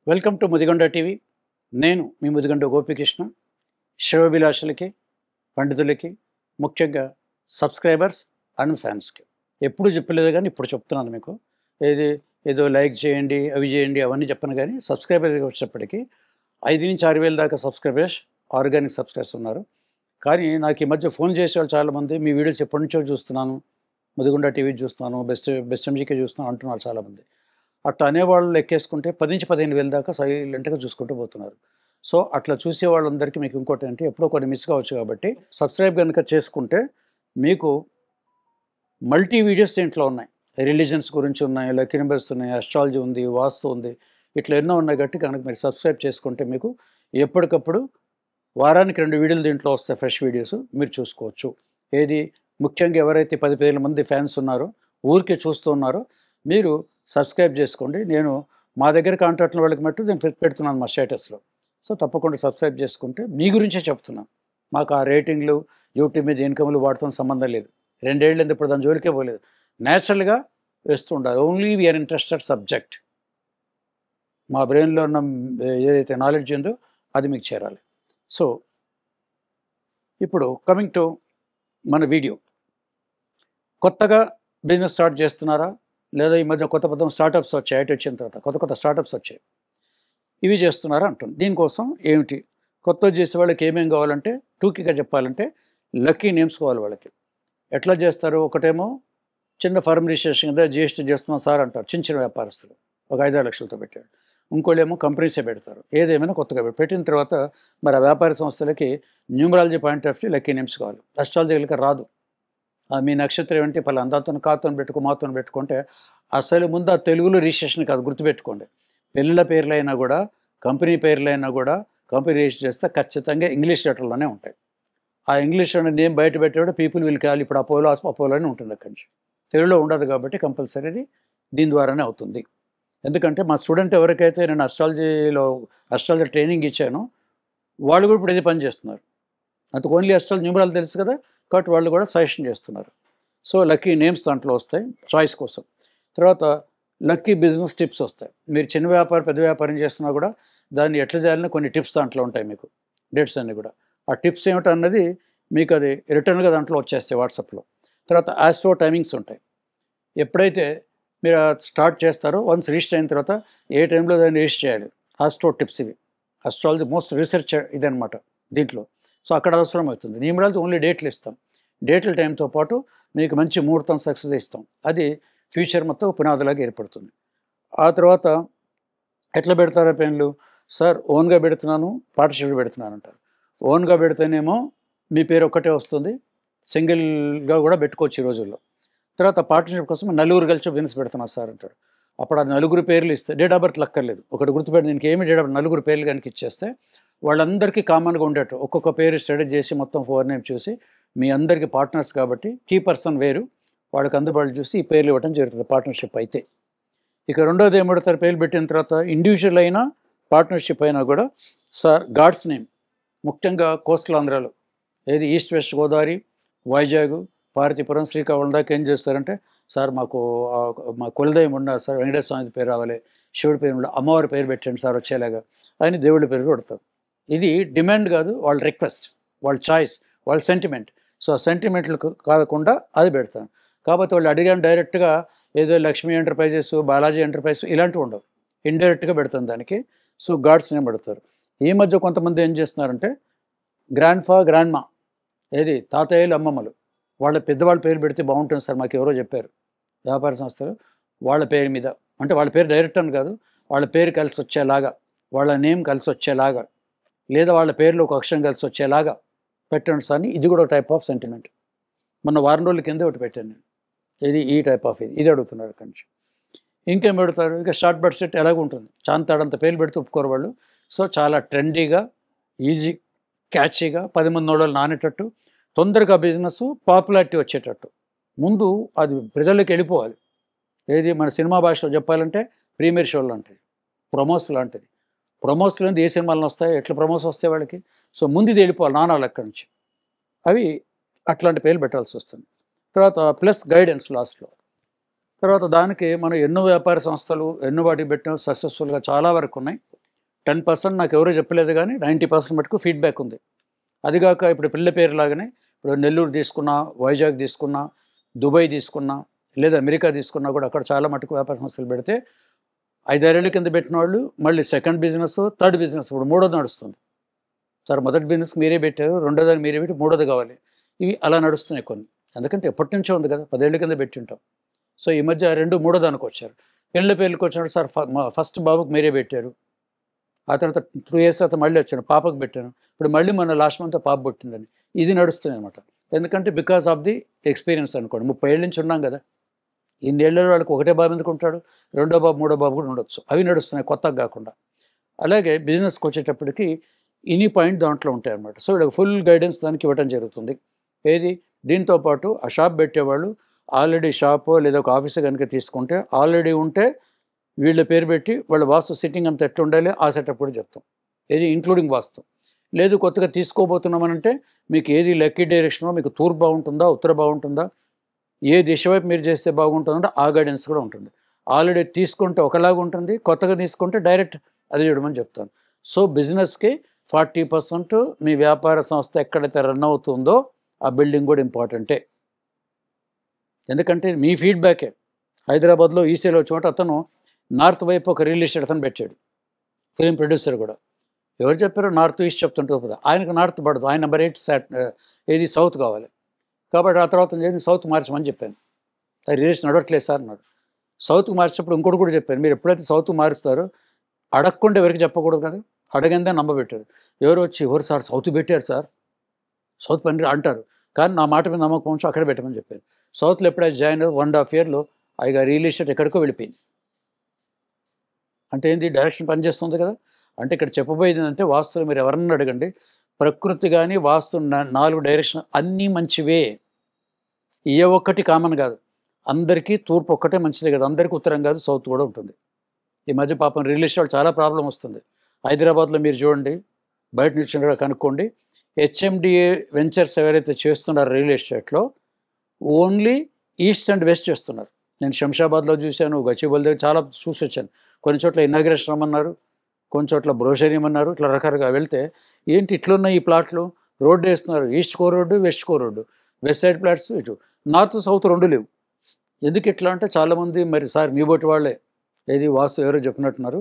Welcome to Mudigonda TV. నేను మీ ముదిగొండ గోపికృష్ణ. శ్రేయోభిలాషులకి, పండితులకి, ముఖ్యంగా subscribers and ఫ్యాన్స్కి ఎప్పుడు చెప్పలేదు కానీ ఇప్పుడు చెప్తున్నాను మీకు. ఏదో లైక్ చేయండి, అవి చేయండి, అవన్నీ చెప్పను. కానీ సబ్స్క్రైబర్ వచ్చేటప్పటికి 5 నుంచి 6 వేల దాకా సబ్స్క్రైబర్స్, ఆర్గానిక్ సబ్స్క్రైబర్స్ ఉన్నారు. కానీ నాకు ఈ మధ్య ఫోన్ చేసేవాళ్ళు చాలామంది, మీ వీడియోస్ ఎప్పటి నుంచో చూస్తున్నాను, ముదిగొండ టీవీ చూస్తున్నాను, బెస్ట్ ఎంజీకే చూస్తున్నాను అంటున్నారు చాలామంది. అట్లా అనేవాళ్ళు లెక్కేసుకుంటే 10 నుంచి 15 వేల దాకా సైలెంట్గా చూసుకుంటూ పోతున్నారు. సో అట్లా చూసే వాళ్ళందరికీ మీకు ఇంకోటి అంటే ఎప్పుడో కొన్ని మిస్ కావచ్చు. కాబట్టి సబ్స్క్రైబ్ కనుక చేసుకుంటే మీకు మల్టీ వీడియోస్ దీంట్లో ఉన్నాయి. రిలీజన్స్ గురించి ఉన్నాయి, లక్కీ నెంబర్స్ ఉన్నాయి, అస్ట్రాలజీ ఉంది, వాస్తు ఉంది, ఇట్లా ఎన్నో ఉన్నాయి. కాబట్టి కనుక మీరు సబ్స్క్రైబ్ చేసుకుంటే మీకు ఎప్పటికప్పుడు వారానికి 2 వీడియోలు దీంట్లో వస్తాయి, ఫ్రెష్ వీడియోస్ మీరు చూసుకోవచ్చు. ముఖ్యంగా ఎవరైతే 10,000 మంది ఫ్యాన్స్ ఉన్నారో, ఊరికే చూస్తూ ఉన్నారో, మీరు సబ్స్క్రైబ్ చేసుకోండి. నేను మా దగ్గర కాంటాక్ట్ ఉన్న వాళ్ళకి మట్టు నేను పెడుతున్నాను మా స్టేటస్లో. సో తప్పకుండా సబ్స్క్రైబ్ చేసుకుంటే మీ గురించే చెప్తున్నాను. మాకు ఆ రేటింగ్లు, యూట్యూబ్ మీద ఇన్కమ్లు వాడుతున్న సంబంధం లేదు. 2 ఏళ్ళు ఇప్పుడు దాని జోలికే పోలేదు. న్యాచురల్గా వేస్తూ ఉండాలి. Only we are interested subject. మా బ్రెయిన్లో ఉన్న ఏదైతే నాలెడ్జ్ ఉందో అది మీకు చేరాలి. సో ఇప్పుడు కమింగ్ టు మన వీడియో. కొత్తగా బిజినెస్ స్టార్ట్ చేస్తున్నారా, లేదా ఈ మధ్య కొత్త స్టార్టప్స్ వచ్చాయి, ఐటీ వచ్చిన తర్వాత కొత్త స్టార్టప్స్ వచ్చాయి, ఇవి చేస్తున్నారా అంటుంది. దీనికోసం ఏమిటి కొత్తగా చేసే వాళ్ళకి ఏమేమి కావాలంటే, టూకీగా చెప్పాలంటే లక్కీ నేమ్స్ కావాలి వాళ్ళకి. ఎట్లా చేస్తారు? ఒకటేమో చిన్న ఫార్మ్ రిజిస్ట్రేషన్ కింద జిఎస్టీ చేస్తున్నాం సార్ అంటారు చిన్న వ్యాపారస్తులు, ఒక 5-6 లక్షలతో పెట్టాడు. ఇంకోళ్ళేమో కంపెనీసే పెడతారు. ఏదేమైనా కొత్తగా పెట్టిన తర్వాత మరి ఆ వ్యాపార సంస్థలకి numerology point of view lucky names కావాలి. అస్ట్రాలజీకి రాదు. మీ నక్షత్రం ఏంటి పలానా దాంతో కాతో మాతో పెట్టుకుంటే అసలు ముందు ఆ తెలుగులో రిజిస్ట్రేషన్ కాదు, గుర్తుపెట్టుకోండి. పెళ్ళిళ్ళ పేర్లైనా కూడా, కంపెనీ పేర్లైనా కూడా, కంపెనీ రిజిస్టర్ చేస్తే ఖచ్చితంగా ఇంగ్లీష్ లెటర్లోనే ఉంటాయి. ఆ ఇంగ్లీష్ నేమ్ బయట పెట్టేవాడు పీపుల్ విల్ కాల్. ఇప్పుడు అపోలో అని ఉంటుంది అక్కడి నుంచి. తెలుగులో ఉండదు కాబట్టి కంపల్సరీ దీని ద్వారానే అవుతుంది. ఎందుకంటే మా స్టూడెంట్ ఎవరికైతే నేను అస్ట్రాలజీ ట్రైనింగ్ ఇచ్చానో వాళ్ళు కూడా ఇప్పుడు ఇది పని చేస్తున్నారు. అంతకు ఓన్లీ అస్ట్రాలజీ న్యూమరాలు తెలుసు కదా, కాబట్టి వాళ్ళు కూడా సజెషన్ చేస్తున్నారు. సో లక్కీ నేమ్స్ దాంట్లో వస్తాయి చాయిస్ కోసం. తర్వాత లక్కీ బిజినెస్ టిప్స్ వస్తాయి. మీరు చిన్న వ్యాపారం పెద్ద వ్యాపారం చేస్తున్నా కూడా దాన్ని ఎట్లా చేయాలని కొన్ని టిప్స్ దాంట్లో ఉంటాయి మీకు, డేట్స్ అన్నీ కూడా. ఆ టిప్స్ ఏమిటన్నది మీకు అది రిటర్న్గా దాంట్లో వచ్చేస్తాయి వాట్సాప్లో. తర్వాత ఆస్ట్రో టైమింగ్స్ ఉంటాయి. ఎప్పుడైతే మీరు స్టార్ట్ చేస్తారో వన్స్ రిజిస్టర్ అయిన తర్వాత ఏ టైంలో దాన్ని రిజిస్టర్ చేయాలి, ఆస్ట్రో టిప్స్ ఇవి. అస్ట్రాలజీ మోస్ట్ రీసెర్చ్ ఇదనమాట దీంట్లో. సో అక్కడ అవసరం అవుతుంది. న్యూమరాలజీ ఓన్లీ డేట్లు ఇస్తాం. డేట్ల టైంతో పాటు మీకు మంచి ముహూర్తం సక్సెస్ ఇస్తాం. అది ఫ్యూచర్ మొత్తం పునాదిలాగా ఏర్పడుతుంది. ఆ తర్వాత ఎట్లా పెడతారా పెన్లు? సార్ ఓన్గా పెడుతున్నాను, పార్ట్నర్షిప్ పెడుతున్నాను అంటారు. ఓన్గా పెడితేనేమో మీ పేరు ఒక్కటే వస్తుంది, సింగిల్గా కూడా పెట్టుకోవచ్చు ఈ రోజుల్లో. తర్వాత పార్ట్నర్షిప్ కోసం నలుగురు కలిసి బిజినెస్ పెడుతున్నారు సార్ అంటాడు. అప్పుడు ఆ నలుగురు పేర్లు ఇస్తే డేట్ ఆఫ్ బర్త్ లక్కర్లేదు. ఒకటి గుర్తుపెట్టి దీనికి ఏమి డేట్ ఆఫ్ బర్త్ నలుగురు పేర్లు కనుక ఇచ్చేస్తే వాళ్ళందరికీ కామన్గా ఉండేట్టు ఒక్కొక్క పేరు స్టడీ చేసి మొత్తం 4 నేమ్ చూసి మీ అందరికీ పార్ట్నర్స్ కాబట్టి కీ పర్సన్ వేరు, వాళ్ళకి అందుబాటులో చూసి ఈ పేర్లు ఇవ్వడం జరుగుతుంది పార్ట్నర్షిప్ అయితే. ఇక రెండోది ఏమంటారు? పేర్లు పెట్టిన తర్వాత ఇండివిజువల్ అయినా పార్ట్నర్షిప్ అయినా కూడా సార్ గాడ్స్ నేమ్. ముఖ్యంగా కోస్టల్ ఆంధ్రాలో ఈస్ట్ వెస్ట్ గోదావరి, వైజాగ్, పార్వతీపురం, శ్రీకాకుళం దాకా ఏం చేస్తారంటే సార్ మాకు మా కులదైవం ఉన్నారు సార్, వెంకటేశ్వర స్వామి పేరు రావాలి, శివుడి పేరు ఉండాలి, అమ్మవారి పేరు పెట్టండి సార్ వచ్చేలాగా అని దేవుడి పేరు కొడతారు. ఇది డిమాండ్ కాదు, వాళ్ళ రిక్వెస్ట్, వాళ్ళ చాయిస్, వాళ్ళ సెంటిమెంట్. సో ఆ సెంటిమెంట్లు కాకుండా అది పెడతాను. కాబట్టి వాళ్ళు అడిగాను డైరెక్ట్గా ఏదో లక్ష్మీ ఎంటర్ప్రైజెస్, బాలాజీ ఎంటర్ప్రైజెస్ ఇలాంటివి ఉండవు, ఇండైరెక్ట్గా పెడతాను దానికి. సో గాడ్స్ నేమ్ పెడతారు. ఈ మధ్య కొంతమంది ఏం చేస్తున్నారంటే గ్రాండ్మా తాతయ్యలు, అమ్మమ్మలు, వాళ్ళ పెద్దవాళ్ళ పేరు పెడితే బాగుంటుంది సార్ మాకు ఎవరో చెప్పారు వ్యాపార సంస్థలు, వాళ్ళ పేరు మీద, అంటే వాళ్ళ పేరు డైరెక్ట్ అని కాదు, వాళ్ళ పేరు కలిసి వచ్చేలాగా, వాళ్ళ నేమ్ కలిసి వచ్చేలాగా, లేదా వాళ్ళ పేర్లో ఒక అక్షరం కలిసి వచ్చేలాగా పెట్టండి సార్ అని. ఇది కూడా ఒక టైప్ ఆఫ్ సెంటిమెంట్. మొన్న వారం రోజుల కింద ఒకటి పెట్టాను నేను. ఈ టైప్ ఆఫ్ ఇది అడుగుతున్నారు అక్కడి నుంచి. ఇంకేం పెడతారు? ఇక షార్ట్ బట్ సెట్ ఎలాగ ఉంటుంది, చాంతాడంత పేర్లు పెడితే ఒప్పుకోరు వాళ్ళు. సో చాలా ట్రెండీగా, ఈజీ, క్యాచీగా, 10 మంది నోడలు నానేటట్టు, తొందరగా బిజినెస్ పాపులారిటీ వచ్చేటట్టు, ముందు అది ప్రజల్లోకి వెళ్ళిపోవాలి. మన సినిమా భాషలో చెప్పాలంటే ప్రీమియర్ షోలు లాంటిది, ప్రమోస్ లాంటిది. ప్రమోస్లు ఏ సినిమాలను వస్తాయి, ఎట్లా ప్రమోస్ వస్తాయి వాళ్ళకి. సో ముందు ఇది వెళ్ళిపోవాలి నాణాలు అక్కడి నుంచి. అవి అట్లాంటి పేర్లు పెట్టాల్సి వస్తుంది. తర్వాత ప్లస్ గైడెన్స్ లాస్ట్లో. తర్వాత దానికి మనం ఎన్నో వ్యాపార సంస్థలు ఎన్నో వాటికి పెట్టిన సక్సెస్ఫుల్గా చాలా వరకు ఉన్నాయి. 10% నాకు ఎవరూ చెప్పలేదు కానీ 90% మటుకు ఫీడ్బ్యాక్ ఉంది. అదిగాక ఇప్పుడు పిల్ల పేరు లాగానే ఇప్పుడు నెల్లూరు తీసుకున్నా, వైజాగ్ తీసుకున్నా, దుబాయ్ తీసుకున్నా, లేదా అమెరికా తీసుకున్నా కూడా అక్కడ చాలా మటుకు వ్యాపార సంస్థలు పెడితే 5-6 ఏళ్ల కింద పెట్టిన వాళ్ళు మళ్ళీ సెకండ్ బిజినెస్, థర్డ్ బిజినెస్ ఇప్పుడు మూడోది నడుస్తుంది. సార్ మొదటి బిజినెస్ మీరే పెట్టారు, రెండోదాన్ని మీరే పెట్టి మూడోది కావాలి. ఇవి అలా నడుస్తున్నాయి కొన్ని. ఎందుకంటే ఎప్పటి నుంచో ఉంది కదా, 10 ఏళ్ల కింద పెట్టి ఉంటాం. సో ఈ మధ్య మూడో దానికి వచ్చారు. పెళ్ళి పేర్లకు వచ్చినప్పుడు సార్ మా ఫస్ట్ బాబుకి మీరే పెట్టారు, ఆ తర్వాత 2 years తర్వాత మళ్ళీ వచ్చాను పాపకు పెట్టాను, ఇప్పుడు మళ్ళీ మన లాస్ట్ మంత్ పాప పుట్టిందని. ఇది నడుస్తుంది అనమాట. ఎందుకంటే బికాస్ ఆఫ్ ది ఎక్స్పీరియన్స్ అనుకోండి. 30 ఏళ్ళ నుంచి ఉన్నాం కదా, ఇన్నేళ్ళలో వాళ్ళకి ఒకటే బాబు ఎందుకు ఉంటాడు, రెండో బాబు మూడో బాబు కూడా ఉండొచ్చు. అవి నడుస్తున్నాయి కొత్తగా కాకుండా. అలాగే బిజినెస్కి వచ్చేటప్పటికి ఇన్ని పాయింట్ దాంట్లో ఉంటాయి అన్నమాట. సో వీళ్ళకి ఫుల్ గైడెన్స్ దానికి ఇవ్వడం జరుగుతుంది. ఏది దీంతో పాటు ఆ షాప్ పెట్టేవాళ్ళు ఆల్రెడీ షాపో లేదా ఒక ఆఫీస్ కనుక తీసుకుంటే ఆల్రెడీ ఉంటే వీళ్ళ పేరు పెట్టి వాళ్ళ వాస్తు సిట్టింగ్ అంతా ఎట్లా ఉండాలి ఆ సెటప్ కూడా చెప్తాం. ఏది ఇంక్లూడింగ్ వాస్తు. లేదు కొత్తగా తీసుకోబోతున్నామనంటే మీకు ఏది లక్కీ డైరెక్షనో, మీకు తూర్పు బాగుంటుందా ఉత్తర బాగుంటుందా, ఏ దిశ వైపు మీరు చేస్తే బాగుంటుందంటే ఆ గైడెన్స్ కూడా ఉంటుంది. ఆల్రెడీ తీసుకుంటే ఒకలాగా ఉంటుంది, కొత్తగా తీసుకుంటే డైరెక్ట్ అది చూడమని చెప్తాను. సో బిజినెస్కి 40% మీ వ్యాపార సంస్థ ఎక్కడైతే రన్ అవుతుందో ఆ బిల్డింగ్ కూడా ఇంపార్టెంటే. ఎందుకంటే మీ ఫీడ్బ్యాకే. హైదరాబాద్లో ఈసీలో చోట అతను నార్త్ వైపు ఒక రియల్ ఎస్టేట్ అతను పెట్టాడు, ఫిలిం ప్రొడ్యూసర్ కూడా. ఎవరు చెప్పారో నార్త్ ఈస్ట్ చెప్తుంటే ఆయనకు నార్త్ పడదు, ఆయన నెంబర్ 8 ఏది సౌత్ కావాలి. కాబట్టి ఆ తర్వాత నేను సౌత్ మార్చమని చెప్పాను. అది రియల్ ఎస్టేట్ నడవట్లేదు సార్ అన్నాడు. సౌత్కి మార్చినప్పుడు ఇంకోటి కూడా చెప్పాను, మీరు ఎప్పుడైతే సౌత్ మారుస్తారో అడగకుండా ఎవరికి చెప్పకూడదు కదా, అడగందే నమ్మబెట్టారు. ఎవరు వచ్చి ఎవరు సార్ సౌత్ పెట్టారు సార్, సౌత్ పని అంటారు, కానీ నా మాట మీద నమ్మకం ఉంచి అక్కడ పెట్టమని చెప్పాను. సౌత్లో ఎప్పుడైతే జాయిన్ 1.5 yearలో అయిగా రియల్ ఎస్టేట్ ఎక్కడికో వెళ్ళిపోయింది. అంటే ఏంటి, డైరెక్షన్ పనిచేస్తుంది కదా. అంటే ఇక్కడ చెప్పబోయేది ఏంటంటే వాస్తులు మీరు ఎవరన్నా అడగండి, ప్రకృతి కానీ వాస్తు 4 డైరెక్షన్ అన్నీ మంచివే, ఏ ఒక్కటి కామన్ కాదు. అందరికీ తూర్పు ఒక్కటే మంచిదే కదా, అందరికీ ఉత్తరం కాదు సౌత్ కూడా ఉంటుంది. ఈ మధ్య పాపం రియల్ ఎస్టేట్ చాలా ప్రాబ్లం వస్తుంది. హైదరాబాద్లో మీరు చూడండి, బయట నుంచి కూడా కనుక్కోండి, హెచ్ఎండిఏ వెంచర్స్ ఎవరైతే చేస్తున్నారో రియల్ ఎస్టేట్లో ఓన్లీ ఈస్ట్ అండ్ వెస్ట్ చేస్తున్నారు. నేను శంషాబాద్లో చూశాను, గచ్చిబౌలి దగ్గర చాలా చూసి వచ్చాను. కొన్ని చోట్ల ఇనాగ్రేషన్ రమ్మన్నారు, కొన్ని చోట్ల బ్రోషర్ ఇమ్మన్నారు, ఇట్లా రకరకాలుగా వెళ్తే ఏంటి ఇట్లున్నాయి ఈ ప్లాట్లు, రోడ్డు వేస్తున్నారు, ఈస్ట్ కో రోడ్డు వెస్ట్ కో రోడ్డు, వెస్ట్ సైడ్ ప్లాట్స్ ఇటు, నార్త్ సౌత్ రెండు లేవు. ఎందుకు ఇట్లా అంటే చాలామంది మరి సార్ మీ బోటి వాళ్ళే ఏది వాస్తు ఎవరో చెప్పినట్టున్నారు,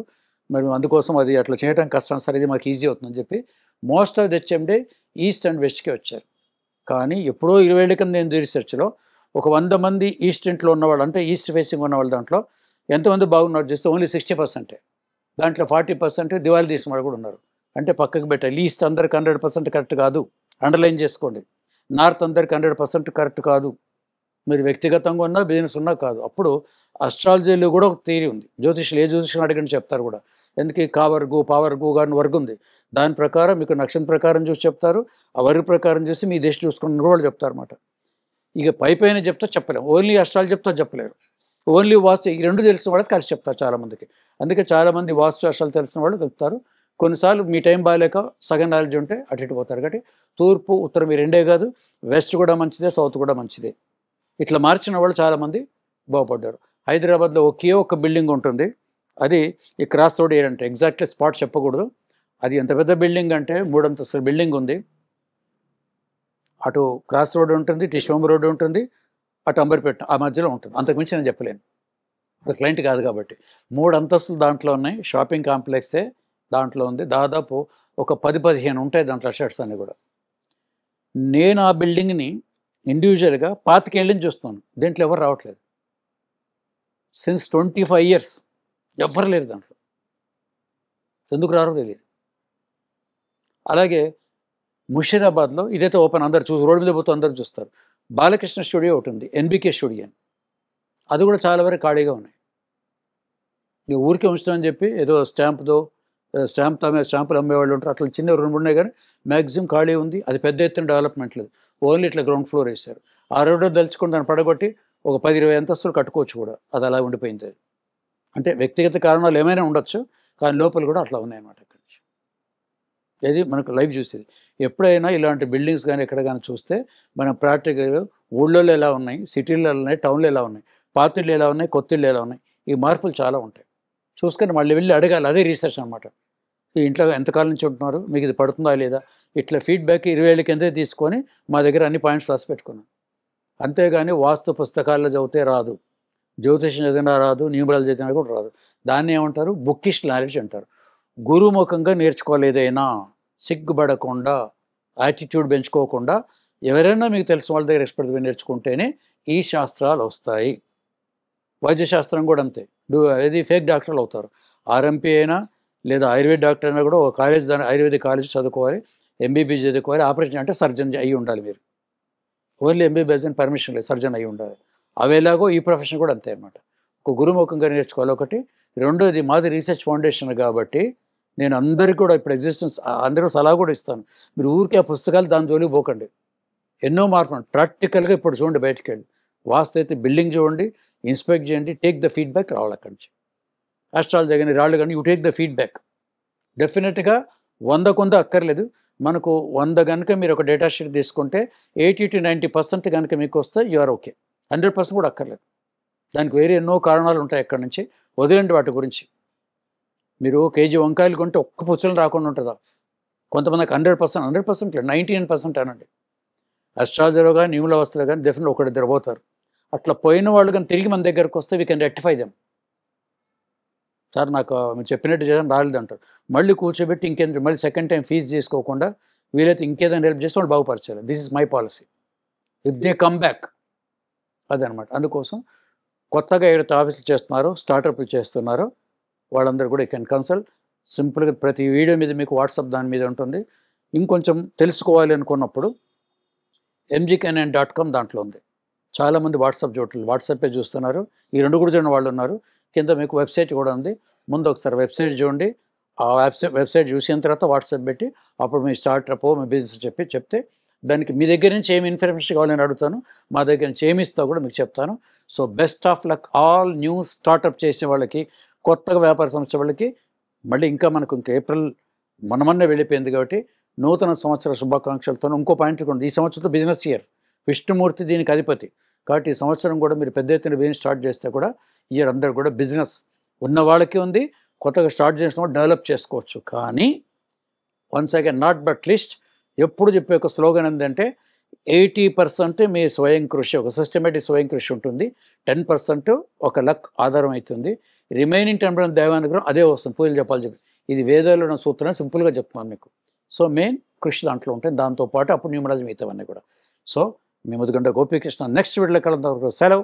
మరి అందుకోసం అది అట్లా చేయడం కష్టం సార్, ఇది మాకు ఈజీ అవుతుందని చెప్పి most of the HMDA east and వెస్ట్కి వచ్చారు. కానీ ఎప్పుడో 20 ఏళ్ళ కింద నేను రీసెర్చ్లో ఒక 100 మంది ఈస్ట్ ఇంట్లో ఉన్నవాళ్ళు, అంటే ఈస్ట్ ఫేసింగ్ ఉన్నవాళ్ళు దాంట్లో ఎంతమంది బాగున్నారు చేస్తే ఓన్లీ 60%. దాంట్లో 40% దివాళీ తీసిన వాళ్ళు కూడా ఉన్నారు. అంటే పక్కకు పెట్టాలి, ఈస్ట్ అందరికి 100% కరెక్ట్ కాదు, అండర్లైన్ చేసుకోండి. నార్త్ అందరికి 100% కరెక్ట్ కాదు, మీరు వ్యక్తిగతంగా ఉన్నా బిజినెస్ ఉన్నా కాదు. అప్పుడు అస్ట్రాలజీలో కూడా ఒక థియరీ ఉంది, జ్యోతిష్యులు ఏ జ్యోతిష్యులు అడగండి చెప్తారు కూడా. ఎందుకు కావర్గు పావర్గు గాని వర్గం ఉంది, దాని ప్రకారం మీకు నక్షత్రం ప్రకారం చూసి చెప్తారు, ఆ వర్గ ప్రకారం చూసి మీ దేశం చూసుకున్న వాళ్ళు చెప్తారు అన్నమాట. ఇక పైన చెప్తా చెప్పలేము, ఓన్లీ అస్ట్రాలజీ చెప్తా చెప్పలేరు, ఓన్లీ వాస్తు ఈ రెండు తెలిసిన వాళ్ళకి కలిసి చెప్తారు చాలామందికి. అందుకే చాలామంది వాస్తు అస్ట్రాలు తెలిసిన వాళ్ళు చెప్తారు. కొన్నిసార్లు మీ టైం బాగాలేక సగం నాలెడ్జ్ ఉంటే అటు ఇటు పోతారు. కాబట్టి తూర్పు ఉత్తరం ఈ రెండే కాదు, వెస్ట్ కూడా మంచిదే, సౌత్ కూడా మంచిదే. ఇట్లా మార్చిన వాళ్ళు చాలామంది బాగుపడ్డారు. హైదరాబాద్లో ఒకే ఒక బిల్డింగ్ ఉంటుంది, అది ఈ క్రాస్ రోడ్ ఏంటంటే ఎగ్జాక్ట్లీ స్పాట్ చెప్పకూడదు. అది ఎంత పెద్ద బిల్డింగ్ అంటే 3 అంతస్తుల బిల్డింగ్ ఉంది. అటు క్రాస్ రోడ్ ఉంటుంది, ఇటు శివం రోడ్ ఉంటుంది, అటు అంబర్పేట ఆ మధ్యలో ఉంటుంది. అంతకుమించి నేను చెప్పలేను, అది క్లయింట్ కాదు కాబట్టి. 3 అంతస్తులు దాంట్లో ఉన్నాయి, షాపింగ్ కాంప్లెక్సే దాంట్లో ఉంది. దాదాపు ఒక 10-15 ఉంటాయి దాంట్లో షర్ట్స్ అన్నీ కూడా. నేను ఆ బిల్డింగ్ని ఇండివిజువల్గా 25 ఏళ్ళ నుంచి చూస్తున్నాను, దీంట్లో ఎవరు రావట్లేదు. సిన్స్ 25 years ఎవ్వరు లేరు దాంట్లో, ఎందుకు రారో తెలియదు. అలాగే ముషీరాబాద్లో ఇదైతే ఓపెన్, అందరు చూసి రోడ్డు మీద పోతూ అందరూ చూస్తారు. బాలకృష్ణ స్టూడియో ఒకటి ఉంది, ఎన్బికే స్టూడియో అని, అది కూడా చాలా వరకు ఖాళీగా ఉన్నాయి. ఇక ఊరికే ఉంచుతామని చెప్పి ఏదో స్టాంపులు అమ్మేవాళ్ళు ఉంటారు, అట్లా చిన్న 2-3 ఉన్నాయి కానీ మ్యాక్సిమం ఖాళీ ఉంది. అది పెద్ద ఎత్తున డెవలప్మెంట్ లేదు, ఓన్లీ ఇట్లా గ్రౌండ్ ఫ్లోర్ వేశారు. ఆ రోడ్డు దలుచుకుని దాన్ని పడగొట్టి ఒక 10-20 అంతస్తులు కట్టుకోవచ్చు కూడా, అది అలా ఉండిపోయింది. అంటే వ్యక్తిగత కారణాలు ఏమైనా ఉండొచ్చు, కానీ లోపల కూడా అట్లా ఉన్నాయన్నమాట. ఇక్కడ నుంచి ఇది మనకు లైవ్ చూసేది. ఎప్పుడైనా ఇలాంటి బిల్డింగ్స్ కానీ ఎక్కడ కానీ చూస్తే మనం ప్రాక్టికల్ ఊళ్ళో ఎలా ఉన్నాయి, సిటీలో ఎలా ఉన్నాయి, టౌన్లో ఎలా ఉన్నాయి, పాతిళ్ళు ఎలా ఉన్నాయి, కొత్తిళ్ళు ఎలా ఉన్నాయి, ఈ మార్పులు చాలా ఉంటాయి. చూసుకొని మళ్ళీ వెళ్ళి అడగాలి. అదే రీసెర్చ్ అనమాట. ఈ ఇంట్లో ఎంతకాలం నుంచి ఉంటున్నారు, మీకు ఇది పడుతుందా లేదా, ఇట్లా ఫీడ్బ్యాక్ 20 ఏళ్ళ కిందే తీసుకొని మా దగ్గర అన్ని పాయింట్స్ రాసి పెట్టుకున్నాను. అంతేగాని వాస్తు పుస్తకాల్లో చదివితే రాదు, జ్యోతిషం చదివినా రాదు, న్యూమరాలజీ చదివినా కూడా రాదు. దాన్ని ఏమంటారు, బుక్కిష్ నాలెడ్జ్ అంటారు. గురుముఖంగా నేర్చుకోవాలి. ఏదైనా సిగ్గుపడకుండా, యాటిట్యూడ్ పెంచుకోకుండా, ఎవరైనా మీకు తెలిసిన వాళ్ళ దగ్గర ఎక్స్పర్ట్ నేర్చుకుంటేనే ఈ శాస్త్రాలు వస్తాయి. వైద్యశాస్త్రం కూడా అంతే. ఏది ఫేక్ డాక్టర్లు అవుతారు. ఆర్ఎంపీ అయినా లేదా ఆయుర్వేద డాక్టర్ అయినా కూడా ఒక కాలేజ్, దాని ఆయుర్వేదిక్ కాలేజ్ చదువుకోవాలి, ఎంబీబీఎస్ చదువుకోవాలి. ఆపరేషన్ అంటే సర్జన్ అయ్యి ఉండాలి మీరు. ఓన్లీ ఎంబీబీఎస్ అని పర్మిషన్ లేదు, సర్జన్ అయ్యి ఉండాలి. అవేలాగో ఈ ప్రొఫెషన్ కూడా అంతే అనమాట. ఒక గురుముఖంగా నేర్చుకోవాలి ఒకటి. రెండోది, మాది రీసెర్చ్ ఫౌండేషన్ కాబట్టి నేను అందరికీ కూడా ఇప్పుడు ఎగ్జిస్టెన్స్ అందరూ సలహా కూడా ఇస్తాను. మీరు ఊరికే ఆ పుస్తకాలు దాని జోలికి పోకండి. ఎన్నో మార్పులు ప్రాక్టికల్గా ఇప్పుడు చూడండి. బయటికి వెళ్ళి వాస్తు అయితే బిల్డింగ్ చూడండి, ఇన్స్పెక్ట్ చేయండి, టేక్ ద ఫీడ్బ్యాక్, రావాలి అక్కడి నుంచి. ఆస్ట్రాలజీ కానీ రాళ్ళు కానీ యూ టేక్ ద ఫీడ్బ్యాక్. డెఫినెట్గా 100 అక్కర్లేదు. మనకు 100 కనుక మీరు ఒక డేటా షీట్ తీసుకుంటే 80 to 90% కనుక మీకు వస్తే యు ఆర్ ఓకే. 100% కూడా అక్కర్లేదు. దానికి వేరే ఎన్నో కారణాలు ఉంటాయి. ఎక్కడి నుంచి వదిలేండి వాటి గురించి. మీరు కేజీ వంకాయలు కొంటే ఒక్క పుచ్చలు రాకుండా ఉంటుందా? కొంతమందికి 100% లేదు, 99% అనండి. అస్ట్రాలజీలో కానీ న్యూమల అవస్థలో కానీ డెఫినెట్గా ఒకరిద్దరు పోతారు. అట్లా పోయిన వాళ్ళు కానీ తిరిగి మన దగ్గరకు వస్తే we can rectify them. Sir నాకు మీరు చెప్పినట్టు చేయడం రాలేదంటారు. మళ్ళీ కూర్చోబెట్టి ఇంకేంటి, మళ్ళీ సెకండ్ టైం ఫీజు చేసుకోకుండా వీలైతే ఇంకేదైనా హెల్ప్ చేస్తే వాళ్ళు బాగుపరచాలి. This is my policy. If they come back, అదనమాట. అందుకోసం కొత్తగా ఏదైతే ఆఫీసులు చేస్తున్నారో, స్టార్టప్లు చేస్తున్నారో వాళ్ళందరూ కూడా యూ కెన్ కన్సల్ట్. సింపుల్గా ప్రతి వీడియో మీద మీకు వాట్సాప్ దాని మీద ఉంటుంది. ఇంకొంచెం తెలుసుకోవాలి అనుకున్నప్పుడు mgknn.com దాంట్లో ఉంది. చాలామంది వాట్సాప్ చూడట్లేదు, వాట్సాపే చూస్తున్నారు. ఈ రెండు కూడా చూడని వాళ్ళు ఉన్నారు. కింద మీకు వెబ్సైట్ కూడా ఉంది. ముందు ఒకసారి వెబ్సైట్ చూడండి. ఆ వెబ్సైట్ చూసిన తర్వాత వాట్సాప్ పెట్టి అప్పుడు మీ స్టార్టప్, మీ బిజినెస్ చెప్తే దానికి మీ దగ్గర నుంచి ఏమి ఇన్ఫర్మేషన్ కావాలని అడుగుతాను. మా దగ్గర నుంచి ఏమి ఇస్తా కూడా మీకు చెప్తాను. So best of luck all new startup చేసే వాళ్ళకి, కొత్తగా వ్యాపార సంస్థ వాళ్ళకి. మళ్ళీ ఇంకా మనకు ఇంకా ఏప్రిల్ మనమన్నే వెళ్ళిపోయింది కాబట్టి నూతన సంవత్సర శుభాకాంక్షలతో ఇంకో పాయింట్ కూడా ఉంది. ఈ సంవత్సరంతో బిజినెస్ ఇయర్, విష్ణుమూర్తి దీనికి అధిపతి కాబట్టి ఈ సంవత్సరం కూడా మీరు పెద్ద ఎత్తున బిజినెస్ స్టార్ట్ చేస్తే కూడా ఇయర్ అందరూ కూడా బిజినెస్ ఉన్న వాళ్ళకి ఉంది, కొత్తగా స్టార్ట్ చేసిన వాళ్ళు డెవలప్ చేసుకోవచ్చు. కానీ once again not but least ఎప్పుడు చెప్పే ఒక స్లోగన్ ఏంటంటే 80% మీ స్వయం కృషి, ఒక సిస్టమేటిక్ స్వయం కృషి ఉంటుంది. 10% ఒక లక్ ఆధారం అవుతుంది. రిమైనింగ్ 10% దైవానుగ్రహం అదే వస్తుంది. పూజలు చెప్పాలి చెప్పి ఇది వేదాల్లో ఉన్న సూత్రాన్ని సింపుల్గా చెప్తున్నాను మీకు. సో మెయిన్ కృషి దాంట్లో ఉంటాయి. దాంతోపాటు అప్పుడు న్యూమరాలజీ మిగతావన్నీ కూడా. సో మీ ముదిగండ గోపీకృష్ణ. నెక్స్ట్ వీడియోలో కలంత సెలవు.